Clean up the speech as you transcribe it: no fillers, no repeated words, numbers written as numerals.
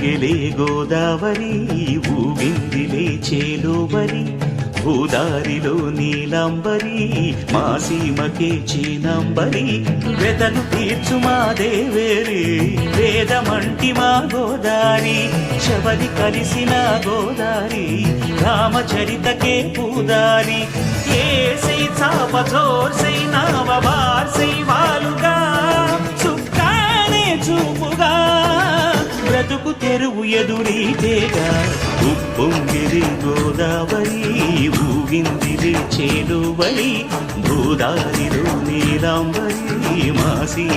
ఉప్పొంగెలే గోదావరి ఊగిందిలే చేలోవరి భూదారిలో నీలాంబరి మా సీమకే చీనాంబరి వెతలు తీర్చు మా దేవేరి వేదమంటి మా గోదారి శబరి కలిసిన గోదారి రామచరితకే పూదారి ఏసై చాప జోర్సై నావ బార్సై వాలుగా చుక్కానే చూపుగా బ్రతుకు తెరువు ఎదురీతేగా ఉప్పొంగిరి గోదావరి ఊగిందిరి చేలువరి భూదారిలో నీలాంబరి మాసి